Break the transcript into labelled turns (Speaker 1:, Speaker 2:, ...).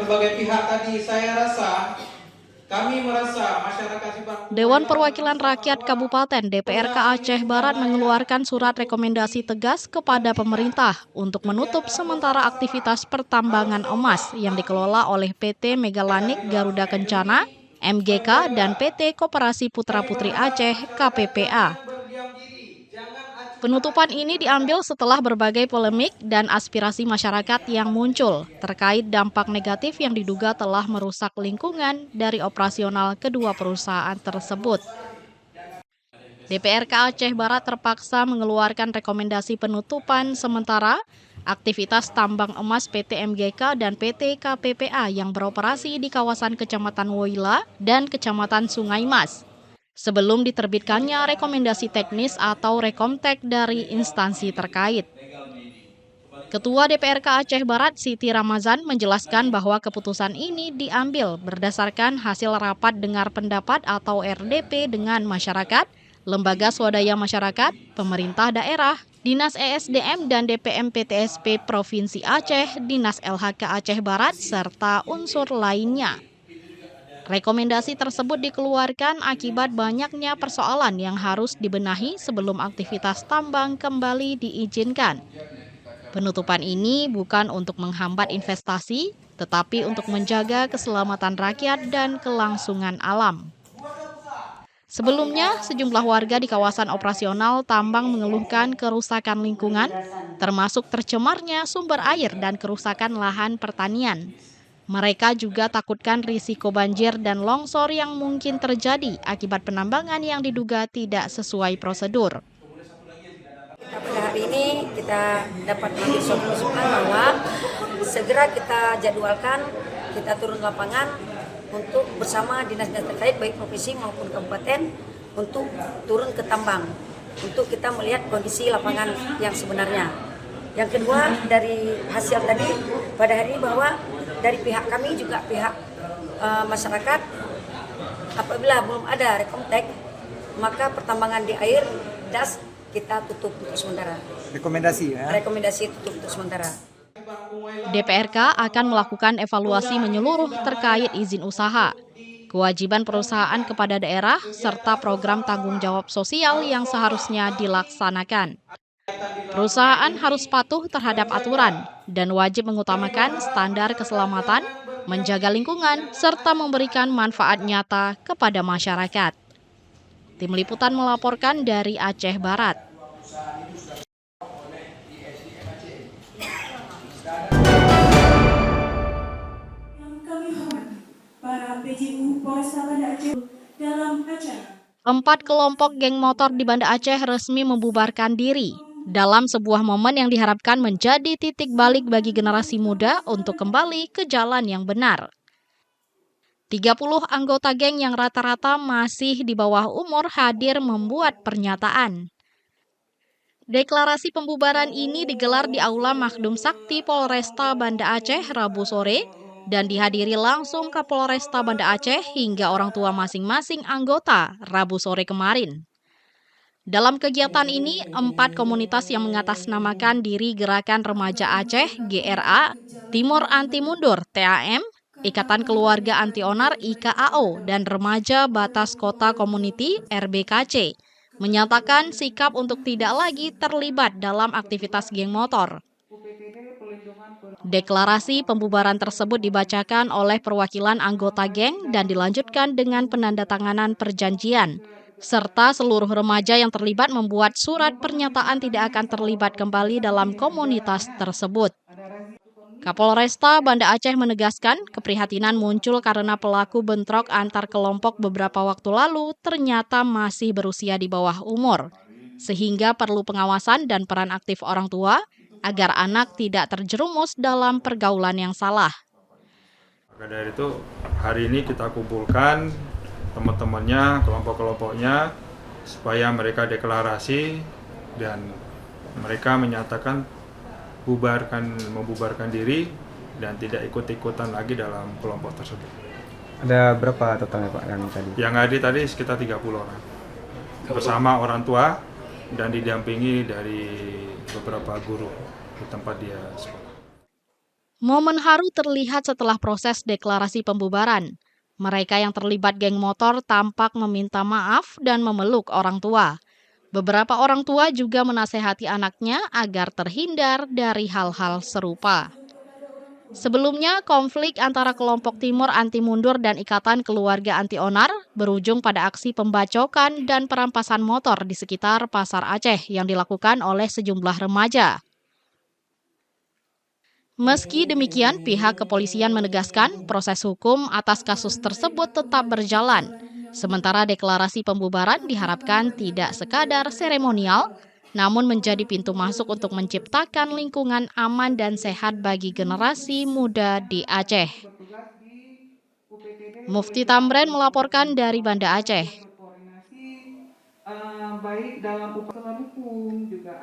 Speaker 1: berbagai pihak tadi, saya rasa kami merasa masyarakat Simpang
Speaker 2: Dewan Perwakilan Rakyat Kabupaten DPRK Aceh Barat mengeluarkan surat rekomendasi tegas kepada pemerintah untuk menutup sementara aktivitas pertambangan emas yang dikelola oleh PT Megalanik Garuda Kencana, MGK, dan PT Koperasi Putra Putri Aceh KPPA. Penutupan ini diambil setelah berbagai polemik dan aspirasi masyarakat yang muncul terkait dampak negatif yang diduga telah merusak lingkungan dari operasional kedua perusahaan tersebut. DPRK Aceh Barat terpaksa mengeluarkan rekomendasi penutupan sementara aktivitas tambang emas PT MGK dan PT KPPA yang beroperasi di kawasan Kecamatan Woila dan Kecamatan Sungai Mas, sebelum diterbitkannya rekomendasi teknis atau rekomtek dari instansi terkait. Ketua DPRK Aceh Barat Siti Ramazan menjelaskan bahwa keputusan ini diambil berdasarkan hasil rapat dengar pendapat atau RDP dengan masyarakat, lembaga swadaya masyarakat, pemerintah daerah, Dinas ESDM dan DPM PTSP Provinsi Aceh, Dinas LHK Aceh Barat, serta unsur lainnya. Rekomendasi tersebut dikeluarkan akibat banyaknya persoalan yang harus dibenahi sebelum aktivitas tambang kembali diizinkan. Penutupan ini bukan untuk menghambat investasi, tetapi untuk menjaga keselamatan rakyat dan kelangsungan alam. Sebelumnya, sejumlah warga di kawasan operasional tambang mengeluhkan kerusakan lingkungan, termasuk tercemarnya sumber air dan kerusakan lahan pertanian. Mereka juga takutkan risiko banjir dan longsor yang mungkin terjadi akibat penambangan yang diduga tidak sesuai prosedur.
Speaker 3: Pada hari ini kita dapat mengambil suatu kesimpulan bahwa segera kita jadwalkan, kita turun lapangan untuk bersama dinas-dinas terkait baik provinsi maupun kabupaten untuk turun ke tambang untuk kita melihat kondisi lapangan yang sebenarnya. Yang kedua, dari hasil tadi pada hari ini bahwa dari pihak kami juga pihak masyarakat, apabila belum ada rekomtek maka pertambangan di air das kita tutup untuk sementara.
Speaker 4: Rekomendasi ya?
Speaker 3: Rekomendasi tutup untuk sementara.
Speaker 2: DPRK akan melakukan evaluasi menyeluruh terkait izin usaha, kewajiban perusahaan kepada daerah, serta program tanggung jawab sosial yang seharusnya dilaksanakan. Perusahaan harus patuh terhadap aturan dan wajib mengutamakan standar keselamatan, menjaga lingkungan, serta memberikan manfaat nyata kepada masyarakat. Tim Liputan melaporkan dari Aceh Barat. Empat kelompok geng motor di Banda Aceh resmi membubarkan diri dalam sebuah momen yang diharapkan menjadi titik balik bagi generasi muda untuk kembali ke jalan yang benar. 30 anggota geng yang rata-rata masih di bawah umur hadir membuat pernyataan. Deklarasi pembubaran ini digelar di Aula Makdum Sakti Polresta Banda Aceh Rabu sore dan dihadiri langsung Kapolresta Banda Aceh hingga orang tua masing-masing anggota Rabu sore kemarin. Dalam kegiatan ini, 4 komunitas yang mengatasnamakan diri Gerakan Remaja Aceh GRA, Timur Anti Mundur TAM, Ikatan Keluarga Anti Onar IKAO, dan Remaja Batas Kota Community RBKC menyatakan sikap untuk tidak lagi terlibat dalam aktivitas geng motor. Deklarasi pembubaran tersebut dibacakan oleh perwakilan anggota geng dan dilanjutkan dengan penandatanganan perjanjian, serta seluruh remaja yang terlibat membuat surat pernyataan tidak akan terlibat kembali dalam komunitas tersebut. Kapolresta Banda Aceh menegaskan keprihatinan muncul karena pelaku bentrok antar kelompok beberapa waktu lalu ternyata masih berusia di bawah umur, sehingga perlu pengawasan dan peran aktif orang tua agar anak tidak terjerumus dalam pergaulan yang salah.
Speaker 5: Maka dari itu hari ini kita kumpulkan teman-temannya, kelompok-kelompoknya supaya mereka deklarasi dan mereka menyatakan membubarkan diri dan tidak ikut-ikutan lagi dalam kelompok tersebut.
Speaker 4: Ada berapa totalnya Pak yang tadi?
Speaker 5: Yang hadir tadi sekitar 30 orang. Bersama orang tua dan didampingi dari beberapa guru di tempat dia sekolah.
Speaker 2: Momen haru terlihat setelah proses deklarasi pembubaran. Mereka yang terlibat geng motor tampak meminta maaf dan memeluk orang tua. Beberapa orang tua juga menasehati anaknya agar terhindar dari hal-hal serupa. Sebelumnya, konflik antara kelompok Timur Anti Mundur dan Ikatan Keluarga Anti Onar berujung pada aksi pembacokan dan perampasan motor di sekitar Pasar Aceh yang dilakukan oleh sejumlah remaja. Meski demikian, pihak kepolisian menegaskan proses hukum atas kasus tersebut tetap berjalan. Sementara deklarasi pembubaran diharapkan tidak sekadar seremonial, namun menjadi pintu masuk untuk menciptakan lingkungan aman dan sehat bagi generasi muda di Aceh. Mufti Tamrin melaporkan dari Banda Aceh.
Speaker 6: baik dalam upaya hukum juga